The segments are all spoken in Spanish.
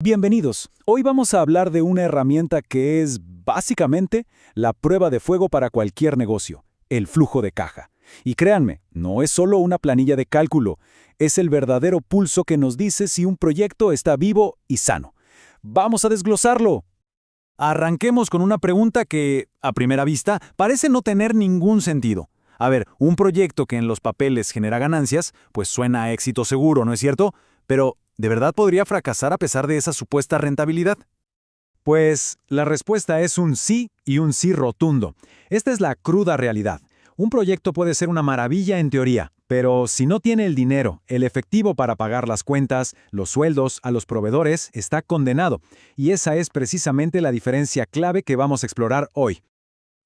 Bienvenidos. Hoy vamos a hablar de una herramienta que es, básicamente, la prueba de fuego para cualquier negocio, el flujo de caja. Y créanme, no es solo una planilla de cálculo, es el verdadero pulso que nos dice si un proyecto está vivo y sano. ¡Vamos a desglosarlo! Arranquemos con una pregunta que, a primera vista, parece no tener ningún sentido. A ver, un proyecto que en los papeles genera ganancias, pues suena a éxito seguro, ¿no es cierto? Pero, ¿de verdad podría fracasar a pesar de esa supuesta rentabilidad? Pues la respuesta es un sí y un sí rotundo. Esta es la cruda realidad. Un proyecto puede ser una maravilla en teoría, pero si no tiene el dinero, el efectivo para pagar las cuentas, los sueldos a los proveedores, está condenado. Y esa es precisamente la diferencia clave que vamos a explorar hoy.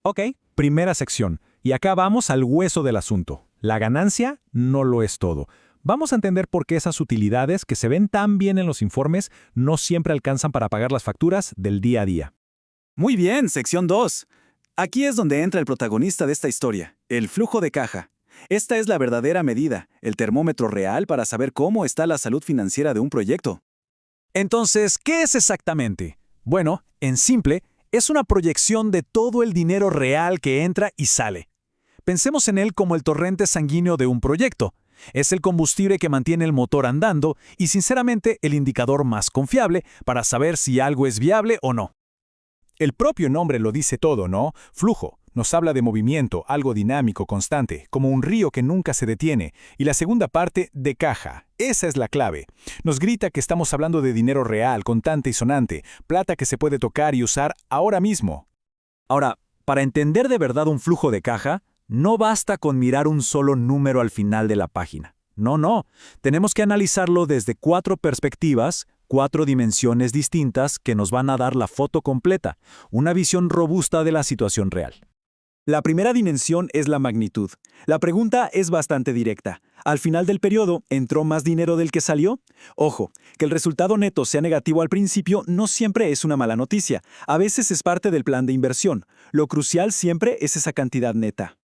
Ok, primera sección. Y acá vamos al hueso del asunto. La ganancia no lo es todo. Vamos a entender por qué esas utilidades que se ven tan bien en los informes no siempre alcanzan para pagar las facturas del día a día. Muy bien, sección 2. Aquí es donde entra el protagonista de esta historia, el flujo de caja. Esta es la verdadera medida, el termómetro real para saber cómo está la salud financiera de un proyecto. Entonces, ¿qué es exactamente? Bueno, en simple, es una proyección de todo el dinero real que entra y sale. Pensemos en él como el torrente sanguíneo de un proyecto. Es el combustible que mantiene el motor andando y, sinceramente, el indicador más confiable para saber si algo es viable o no. El propio nombre lo dice todo, ¿no? Flujo. Nos habla de movimiento, algo dinámico, constante, como un río que nunca se detiene. Y la segunda parte, de caja. Esa es la clave. Nos grita que estamos hablando de dinero real, contante y sonante, plata que se puede tocar y usar ahora mismo. Ahora, para entender de verdad un flujo de caja, no basta con mirar un solo número al final de la página. No. Tenemos que analizarlo desde 4 perspectivas, 4 dimensiones distintas que nos van a dar la foto completa, una visión robusta de la situación real. La primera dimensión es la magnitud. La pregunta es bastante directa. ¿Al final del periodo entró más dinero del que salió? Ojo, que el resultado neto sea negativo al principio no siempre es una mala noticia. A veces es parte del plan de inversión. Lo crucial siempre es esa cantidad neta.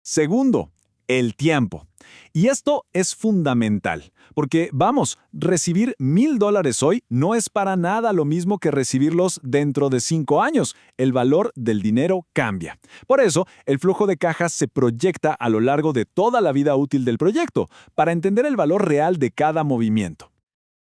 Segundo, el tiempo. Y esto es fundamental, porque, vamos, recibir $1,000 hoy no es para nada lo mismo que recibirlos dentro de 5 años. El valor del dinero cambia. Por eso, el flujo de caja se proyecta a lo largo de toda la vida útil del proyecto, para entender el valor real de cada movimiento.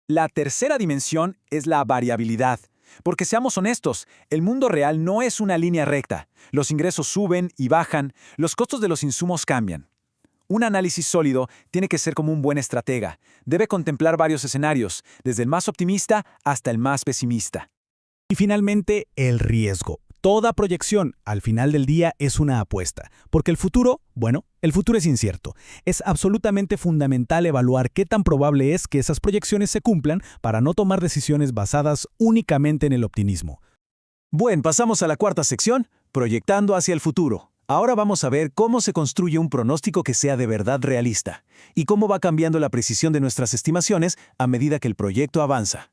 La tercera dimensión es la variabilidad. Porque seamos honestos, el mundo real no es una línea recta. Los ingresos suben y bajan, los costos de los insumos cambian. Un análisis sólido tiene que ser como un buen estratega. Debe contemplar varios escenarios, desde el más optimista hasta el más pesimista. Y finalmente, el riesgo. Toda proyección, al final del día, es una apuesta. Porque el futuro, el futuro es incierto. Es absolutamente fundamental evaluar qué tan probable es que esas proyecciones se cumplan para no tomar decisiones basadas únicamente en el optimismo. Bueno, pasamos a la cuarta sección, proyectando hacia el futuro. Ahora vamos a ver cómo se construye un pronóstico que sea de verdad realista y cómo va cambiando la precisión de nuestras estimaciones a medida que el proyecto avanza.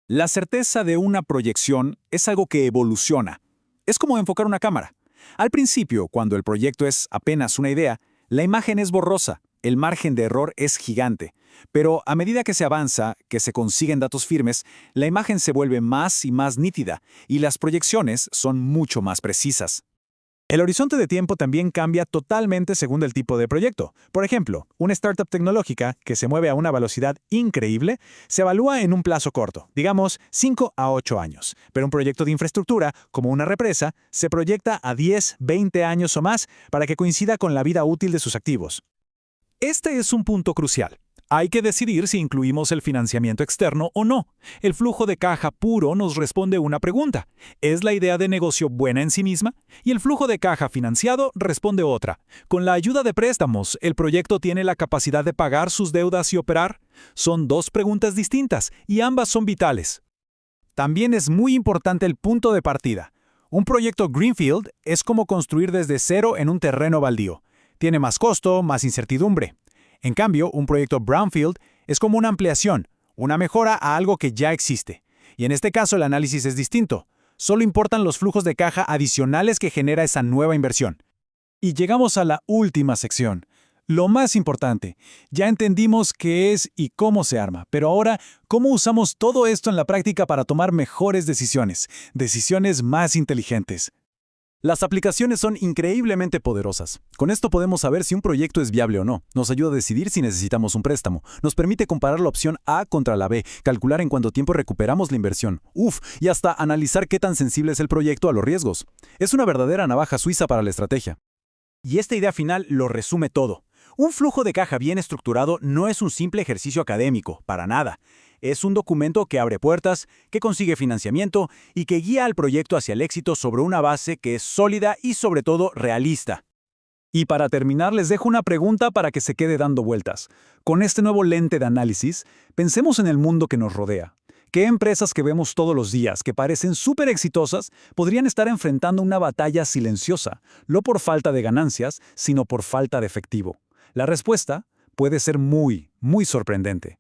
La certeza de una proyección es algo que evoluciona. Es como enfocar una cámara. Al principio, cuando el proyecto es apenas una idea, la imagen es borrosa, el margen de error es gigante. Pero a medida que se avanza, que se consiguen datos firmes, la imagen se vuelve más y más nítida y las proyecciones son mucho más precisas. El horizonte de tiempo también cambia totalmente según el tipo de proyecto. Por ejemplo, una startup tecnológica que se mueve a una velocidad increíble se evalúa en un plazo corto, digamos 5 a 8 años. Pero un proyecto de infraestructura, como una represa, se proyecta a 10, 20 años o más para que coincida con la vida útil de sus activos. Este es un punto crucial. Hay que decidir si incluimos el financiamiento externo o no. El flujo de caja puro nos responde una pregunta. ¿Es la idea de negocio buena en sí misma? Y el flujo de caja financiado responde otra. ¿Con la ayuda de préstamos, el proyecto tiene la capacidad de pagar sus deudas y operar? Son 2 preguntas distintas y ambas son vitales. También es muy importante el punto de partida. Un proyecto Greenfield es como construir desde cero en un terreno baldío. Tiene más costo, más incertidumbre. En cambio, un proyecto Brownfield es como una ampliación, una mejora a algo que ya existe. Y en este caso el análisis es distinto. Solo importan los flujos de caja adicionales que genera esa nueva inversión. Y llegamos a la última sección, Lo más importante, ya entendimos qué es y cómo se arma, pero ahora, ¿cómo usamos todo esto en la práctica para tomar mejores decisiones más inteligentes? Las aplicaciones son increíblemente poderosas. Con esto podemos saber si un proyecto es viable o no. Nos ayuda a decidir si necesitamos un préstamo. Nos permite comparar la opción A contra la B, calcular en cuánto tiempo recuperamos la inversión. Y hasta analizar qué tan sensible es el proyecto a los riesgos. Es una verdadera navaja suiza para la estrategia. Y esta idea final lo resume todo. Un flujo de caja bien estructurado no es un simple ejercicio académico, para nada. Es un documento que abre puertas, que consigue financiamiento y que guía al proyecto hacia el éxito sobre una base que es sólida y sobre todo realista. Y para terminar, les dejo una pregunta para que se quede dando vueltas. Con este nuevo lente de análisis, pensemos en el mundo que nos rodea. ¿Qué empresas que vemos todos los días, que parecen súper exitosas, podrían estar enfrentando una batalla silenciosa, no por falta de ganancias, sino por falta de efectivo? La respuesta puede ser muy sorprendente.